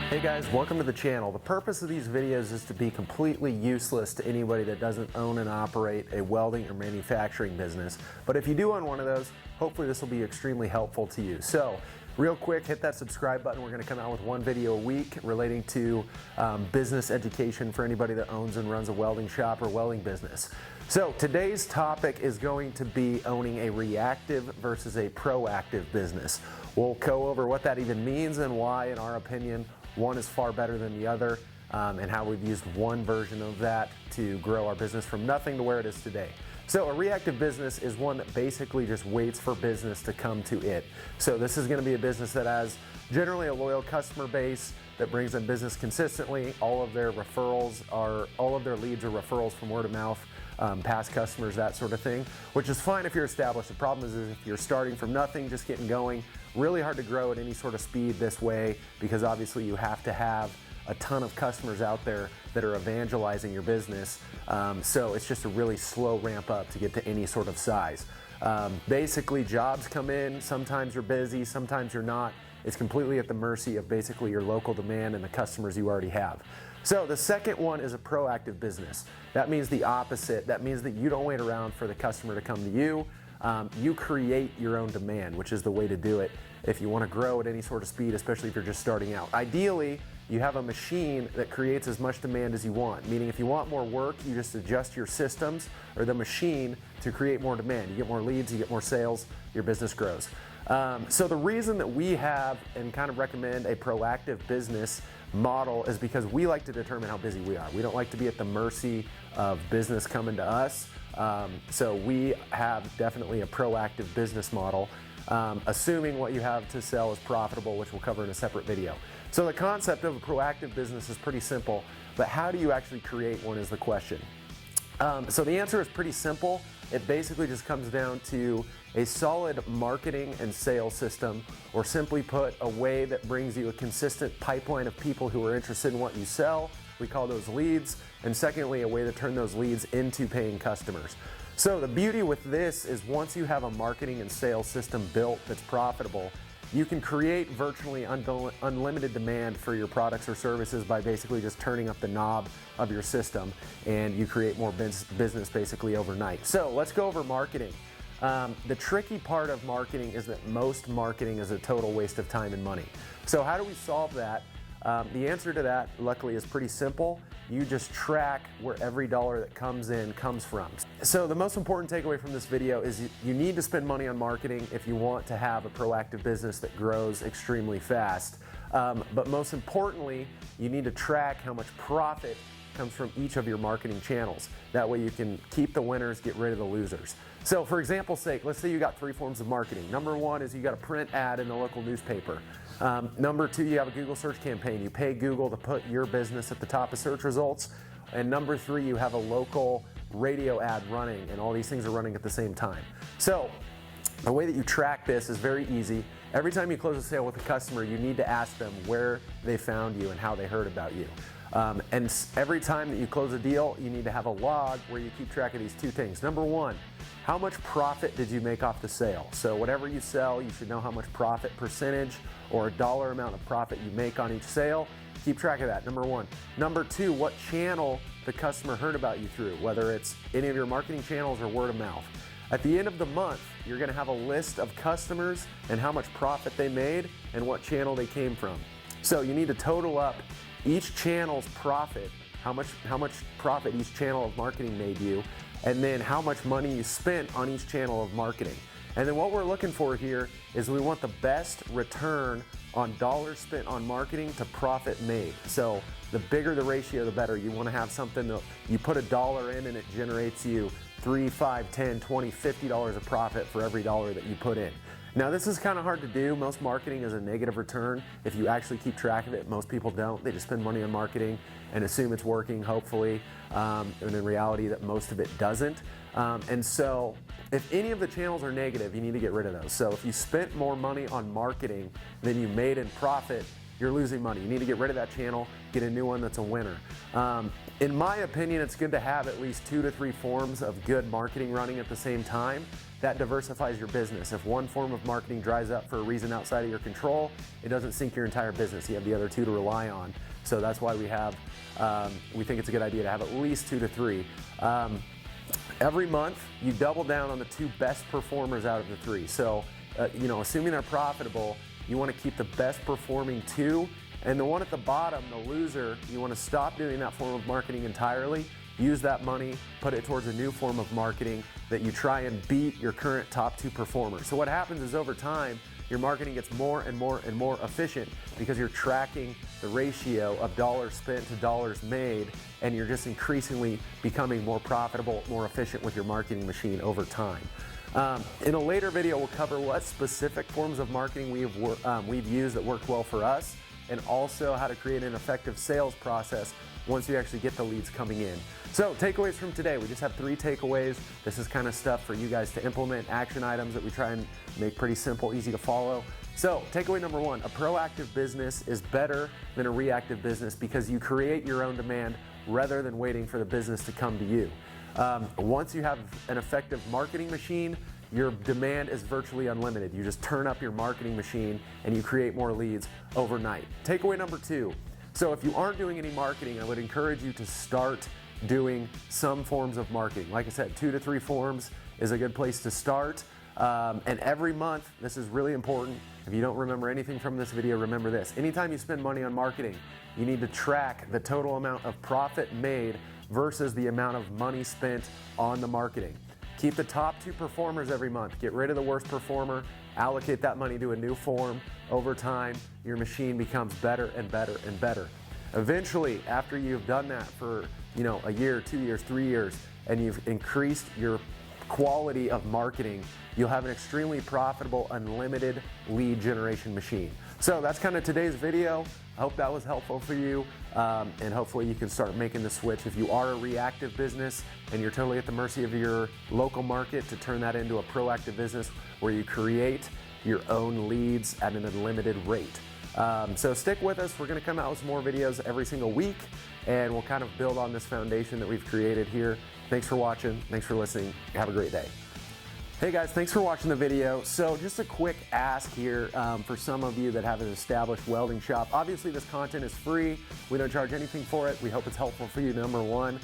Hey guys, welcome to the channel. The purpose of these videos is to be completely useless to anybody that doesn't own and operate a welding or manufacturing business. But if you do own one of those, hopefully this will be extremely helpful to you. So, real quick, hit that subscribe button. We're going to come out with one video a week relating to business education for anybody that owns and runs a welding shop or welding business. So today's topic is going to be owning a reactive versus a proactive business. We'll go over what that even means and why, in our opinion, one is far better than the other, and how we've used one version of that to grow our business from nothing to where it is today. So a reactive business is one that basically just waits for business to come to it. So this is going to be a business that has generally a loyal customer base that brings in business consistently. All of their leads are referrals from word of mouth, past customers, that sort of thing, which is fine if you're established. The problem is if you're starting from nothing, just getting going, really hard to grow at any sort of speed this way, because obviously you have to have a ton of customers out there that are evangelizing your business. So it's just a really slow ramp up to get to any sort of size. Basically, jobs come in, sometimes you're busy, sometimes you're not. It's completely at the mercy of basically your local demand and the customers you already have. So the second one is a proactive business. That means the opposite. That means that you don't wait around for the customer to come to you. You create your own demand, which is the way to do it if you want to grow at any sort of speed, especially if you're just starting out. Ideally, you have a machine that creates as much demand as you want, meaning if you want more work, you just adjust your systems or the machine to create more demand. You get more leads, you get more sales, your business grows. So the reason that we have and kind of recommend a proactive business model is because we like to determine how busy we are. We don't like to be at the mercy of business coming to us. So we have definitely a proactive business model, assuming what you have to sell is profitable, which we'll cover in a separate video. So the concept of a proactive business is pretty simple, but how do you actually create one is the question. So the answer is pretty simple. It basically just comes down to a solid marketing and sales system, or simply put, a way that brings you a consistent pipeline of people who are interested in what you sell. We call those leads. And secondly, a way to turn those leads into paying customers. So the beauty with this is once you have a marketing and sales system built that's profitable, you can create virtually unlimited demand for your products or services by basically just turning up the knob of your system, and you create more business basically overnight. So let's go over marketing. The tricky part of marketing is that most marketing is a total waste of time and money. So how do we solve that? The answer to that, luckily, is pretty simple. You just track where every dollar that comes in comes from. So the most important takeaway from this video is you need to spend money on marketing if you want to have a proactive business that grows extremely fast. But most importantly, you need to track how much profit comes from each of your marketing channels. That way you can keep the winners, get rid of the losers. So for example's sake, let's say you got 3 forms of marketing. Number 1 is you got a print ad in the local newspaper. Number 2, you have a Google search campaign. You pay Google to put your business at the top of search results. And number 3, you have a local radio ad running, and all these things are running at the same time. So the way that you track this is very easy. Every time you close a sale with a customer, you need to ask them where they found you and how they heard about you. And every time that you close a deal, you need to have a log where you keep track of these 2 things. Number 1, how much profit did you make off the sale? So whatever you sell, you should know how much profit percentage or a dollar amount of profit you make on each sale. Keep track of that, number 1. Number 2, what channel the customer heard about you through, whether it's any of your marketing channels or word of mouth. At the end of the month, you're going to have a list of customers and how much profit they made and what channel they came from. So you need to total up each channel's profit, how much profit each channel of marketing made you, and then how much money you spent on each channel of marketing. And then what we're looking for here is we want the best return on dollars spent on marketing to profit made. So the bigger the ratio, the better. You want to have something that you put $1 in and it generates you $3, $5, $10, $20, $50 of profit for every dollar that you put in. Now this is kind of hard to do. Most marketing is a negative return if you actually keep track of it. Most people don't. They just spend money on marketing and assume it's working, hopefully, and in reality that most of it doesn't. And so if any of the channels are negative, you need to get rid of those. So if you spent more money on marketing than you made in profit, you're losing money. You need to get rid of that channel, get a new one that's a winner. In my opinion, it's good to have at least 2 to 3 forms of good marketing running at the same time. that diversifies your business. If one form of marketing dries up for a reason outside of your control, it doesn't sink your entire business. You have the other two to rely on. So that's why we think it's a good idea to have at least 2 to 3. Every month, you double down on the 2 best performers out of the 3. So, assuming they're profitable, you want to keep the best performing 2, and the one at the bottom, the loser, you want to stop doing that form of marketing entirely. Use that money, put it towards a new form of marketing that you try and beat your current top 2 performers. So what happens is over time, your marketing gets more and more and more efficient because you're tracking the ratio of dollars spent to dollars made, and you're just increasingly becoming more profitable, more efficient with your marketing machine over time. In a later video, we'll cover what specific forms of marketing we've used that worked well for us, and also how to create an effective sales process once you actually get the leads coming in. So takeaways from today, we just have 3 takeaways. This is kind of stuff for you guys to implement, action items that we try and make pretty simple, easy to follow. So takeaway number 1, a proactive business is better than a reactive business because you create your own demand rather than waiting for the business to come to you. Once you have an effective marketing machine, your demand is virtually unlimited. You just turn up your marketing machine and you create more leads overnight. Takeaway number 2, so if you aren't doing any marketing, I would encourage you to start doing some forms of marketing. Like I said, 2 to 3 forms is a good place to start. And every month, this is really important. If you don't remember anything from this video, remember this. Anytime you spend money on marketing, you need to track the total amount of profit made versus the amount of money spent on the marketing. Keep the top 2 performers every month. Get rid of the worst performer, allocate that money to a new form. Over time, your machine becomes better and better and better. Eventually, after you've done that for a year, 2 years, 3 years, and you've increased your quality of marketing, you'll have an extremely profitable, unlimited lead generation machine. So that's kind of today's video. I hope that was helpful for you, and hopefully you can start making the switch. If you are a reactive business and you're totally at the mercy of your local market, to turn that into a proactive business where you create your own leads at an unlimited rate. So stick with us. We're going to come out with some more videos every single week, and we'll kind of build on this foundation that we've created here. Thanks for watching. Thanks for listening. Have a great day. Hey guys, thanks for watching the video. So just a quick ask here for some of you that have an established welding shop. Obviously this content is free. We don't charge anything for it. We hope it's helpful for you, number 1.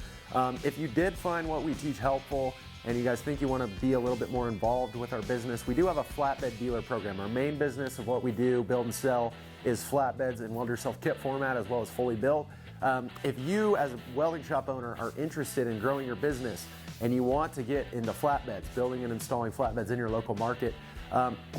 If you did find what we teach helpful and you guys think you want to be a little bit more involved with our business, we do have a flatbed dealer program. Our main business of what we do, build and sell, is flatbeds in weld yourself kit format as well as fully built. If you as a welding shop owner are interested in growing your business and you want to get into flatbeds, building and installing flatbeds in your local market,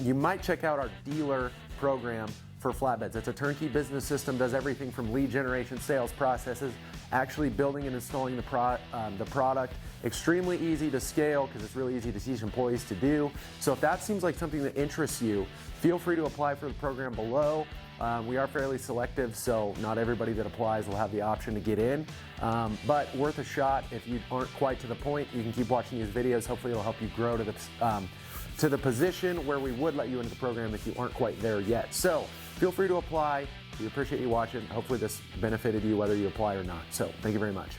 you might check out our dealer program for flatbeds. It's a turnkey business system, does everything from lead generation, sales processes, actually building and installing the product. Extremely easy to scale because it's really easy to teach employees to do. So if that seems like something that interests you, feel free to apply for the program below. We are fairly selective, so not everybody that applies will have the option to get in, but worth a shot. If you aren't quite to the point, you can keep watching these videos. Hopefully it'll help you grow to the position where we would let you into the program if you aren't quite there yet. So feel free to apply. We appreciate you watching. Hopefully this benefited you whether you apply or not. So thank you very much.